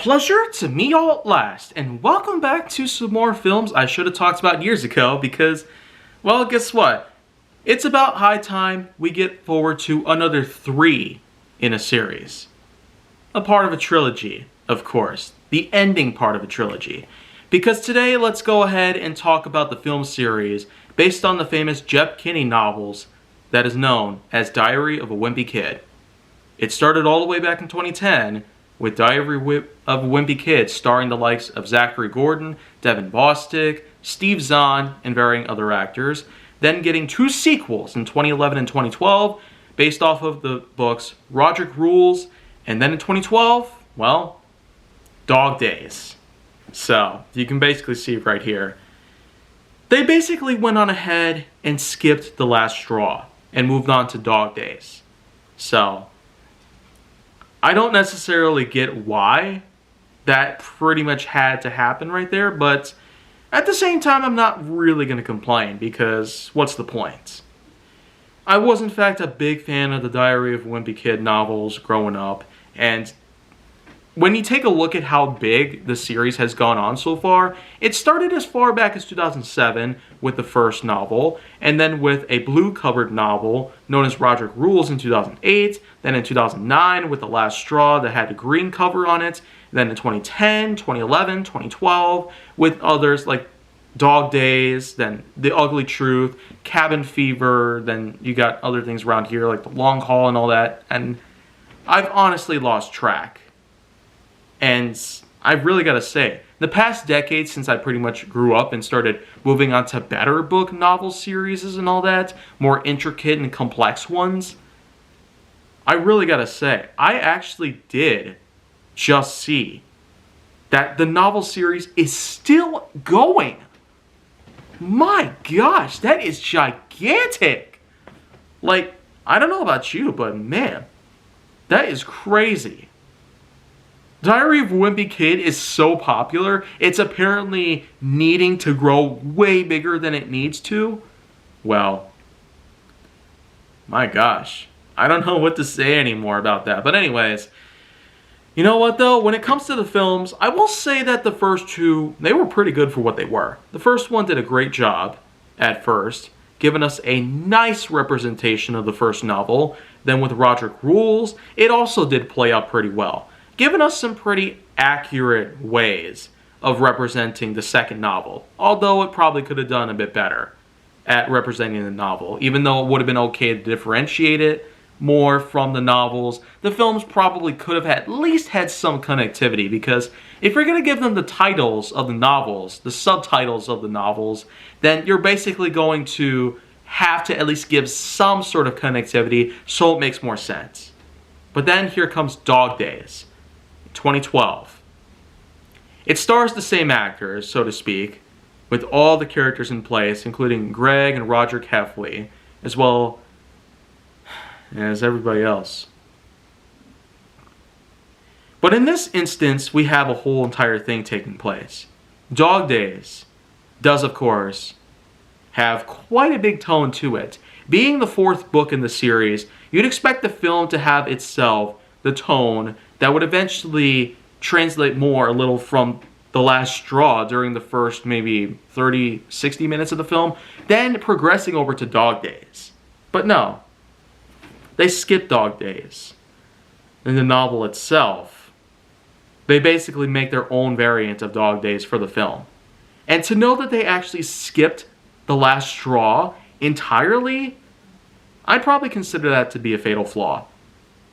pleasure to meet y'all at last, and welcome back to some more films I should have talked about years ago because, well, guess what? It's about high time we get forward to another 3 in a series. A part of a trilogy, of course. The ending part of a trilogy. Because today, let's go ahead and talk about the film series based on the famous Jeff Kinney novels that is known as Diary of a Wimpy Kid. It started all the way back in 2010 with Diary of a Wimpy Kid starring the likes of Zachary Gordon, Devin Bostick, Steve Zahn, and varying other actors, then getting 2 sequels in 2011 and 2012 based off of the books Roderick Rules, and then in 2012, well, Dog Days. So, you can basically see right here. They basically went on ahead and skipped the last straw and moved on to Dog Days. So, I don't necessarily get why that pretty much had to happen right there, but at the same time, I'm not really going to complain because what's the point? I was in fact a big fan of the Diary of a Wimpy Kid novels growing up, and when you take a look at how big the series has gone on so far, it started as far back as 2007 with the first novel, and then with a blue-covered novel known as Roderick Rules in 2008, then in 2009 with The Last Straw that had a green cover on it, then in 2010, 2011, 2012 with others like Dog Days, then The Ugly Truth, Cabin Fever, then you got other things around here like The Long Haul and all that, and I've honestly lost track. And I've really got to say, the past decade since I pretty much grew up and started moving on to better book novel series and all that, more intricate and complex ones, I really got to say, I actually did just see that the novel series is still going. My gosh, that is gigantic. Like, I don't know about you, but man, that is crazy. Diary of a Wimpy Kid is so popular, it's apparently needing to grow way bigger than it needs to. Well, my gosh, I don't know what to say anymore about that. But anyways, you know what though? When it comes to the films, I will say that the first 2, they were pretty good for what they were. The first one did a great job at first, giving us a nice representation of the first novel. Then with Roderick Rules, it also did play out pretty well, giving us some pretty accurate ways of representing the second novel, although it probably could have done a bit better at representing the novel. Even though it would have been okay to differentiate it more from the novels, the films probably could have at least had some connectivity, because if you're going to give them the titles of the novels, the subtitles of the novels, then you're basically going to have to at least give some sort of connectivity so it makes more sense. But then here comes Dog Days. 2012. It stars the same actors, so to speak, with all the characters in place, including Greg and Roderick Heffley, as well as everybody else. But in this instance, we have a whole entire thing taking place. Dog Days does, of course, have quite a big tone to it. Being the 4th book in the series, you'd expect the film to have itself the tone that would eventually translate more a little from The Last Straw during the first maybe 30, 60 minutes of the film, then progressing over to Dog Days. But no, they skip Dog Days. In the novel itself, they basically make their own variant of Dog Days for the film. And to know that they actually skipped The Last Straw entirely, I'd probably consider that to be a fatal flaw.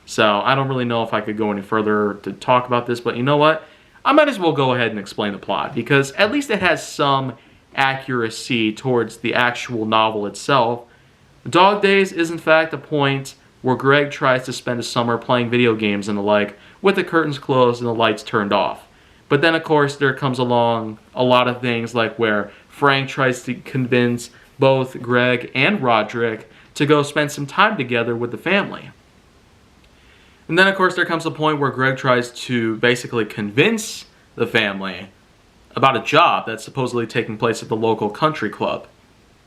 So, I don't really know if I could go any further to talk about this, but you know what? I might as well go ahead and explain the plot, because at least it has some accuracy towards the actual novel itself. Dog Days is in fact a point where Greg tries to spend a summer playing video games and the like, with the curtains closed and the lights turned off. But then of course there comes along a lot of things like where Frank tries to convince both Greg and Roderick to go spend some time together with the family. And then, of course, there comes a point where Greg tries to basically convince the family about a job that's supposedly taking place at the local country club.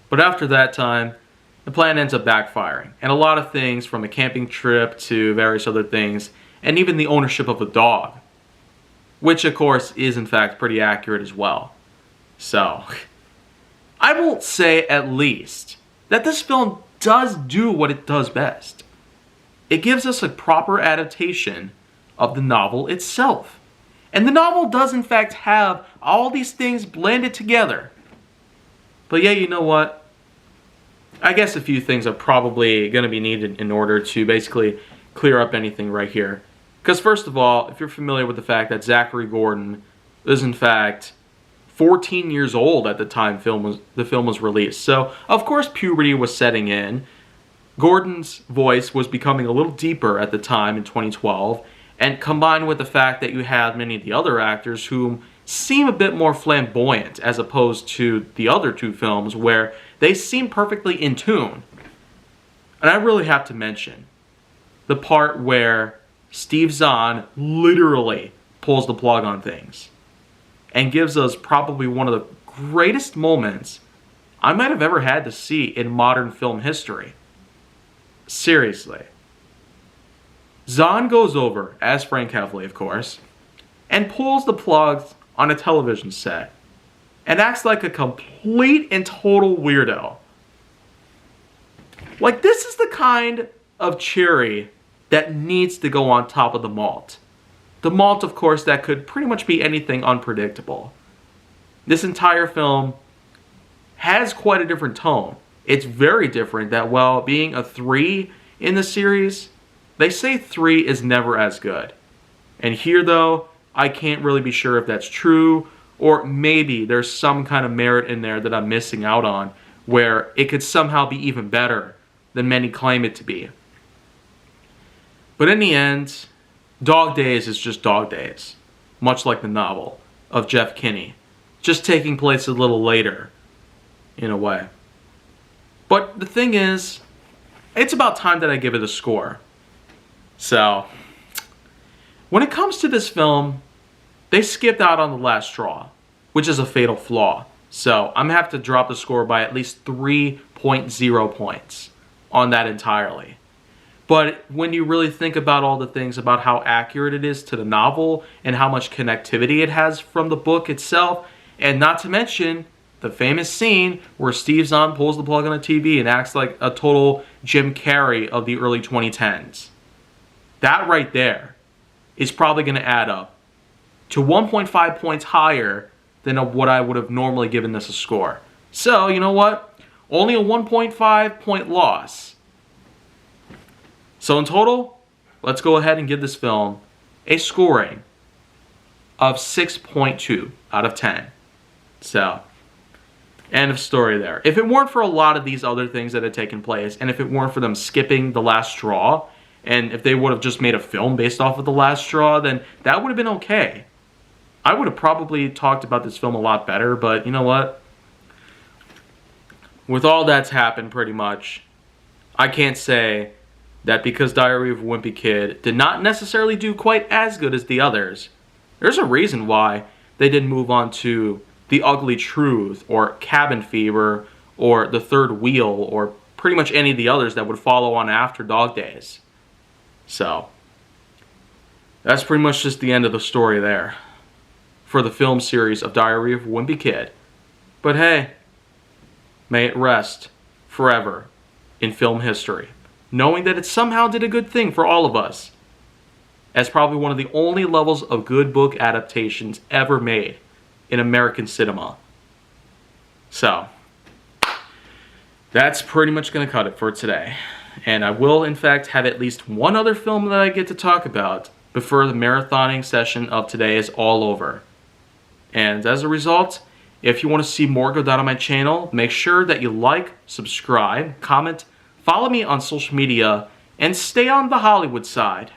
But after that time, the plan ends up backfiring. And a lot of things, from a camping trip to various other things, and even the ownership of a dog, which of course is in fact pretty accurate as well. So, I will say at least that this film does do what it does best. It gives us a proper adaptation of the novel itself. And the novel does in fact have all these things blended together. But yeah, you know what? I guess a few things are probably going to be needed in order to basically clear up anything right here. Because first of all, if you're familiar with the fact that Zachary Gordon is in fact 14 years old at the time the film was released. So, of course, puberty was setting in. Gordon's voice was becoming a little deeper at the time in 2012. And combined with the fact that you have many of the other actors who seem a bit more flamboyant as opposed to the other two films where they seem perfectly in tune. And I really have to mention the part where Steve Zahn literally pulls the plug on things and gives us probably one of the greatest moments I might have ever had to see in modern film history. Seriously. Zahn goes over, as Frank Heffley of course, and pulls the plugs on a television set and acts like a complete and total weirdo. Like, this is the kind of cherry that needs to go on top of the malt. The malt, of course, that could pretty much be anything unpredictable. This entire film has quite a different tone. It's very different that while being a 3 in the series, they say 3 is never as good. And here, though, I can't really be sure if that's true, or maybe there's some kind of merit in there that I'm missing out on, where it could somehow be even better than many claim it to be. But in the end, Dog Days is just Dog Days, much like the novel of Jeff Kinney, just taking place a little later, in a way. But the thing is, it's about time that I give it a score. So, when it comes to this film, they skipped out on the last straw, which is a fatal flaw. So, I'm going to have to drop the score by at least 3.0 points on that entirely. But when you really think about all the things about how accurate it is to the novel and how much connectivity it has from the book itself, and not to mention the famous scene where Steve Zahn pulls the plug on the TV and acts like a total Jim Carrey of the early 2010s. That right there is probably going to add up to 1.5 points higher than what I would have normally given this a score. So, you know what? Only a 1.5 point loss. So in total, let's go ahead and give this film a scoring of 6.2 out of 10. So, end of story there. If it weren't for a lot of these other things that had taken place, and if it weren't for them skipping the last straw, and if they would have just made a film based off of the last straw, then that would have been okay. I would have probably talked about this film a lot better, but you know what? With all that's happened pretty much, I can't say that because Diary of a Wimpy Kid did not necessarily do quite as good as the others. There's a reason why they didn't move on to The Ugly Truth, or Cabin Fever, or The Third Wheel, or pretty much any of the others that would follow on after Dog Days. So, that's pretty much just the end of the story there for the film series of Diary of a Wimpy Kid. But hey, may it rest forever in film history, knowing that it somehow did a good thing for all of us, as probably one of the only levels of good book adaptations ever made in American cinema. So, that's pretty much going to cut it for today. And I will, in fact, have at least one other film that I get to talk about before the marathoning session of today is all over. And as a result, if you want to see more go down on my channel, make sure that you like, subscribe, comment, follow me on social media, and stay on the Hollywood side.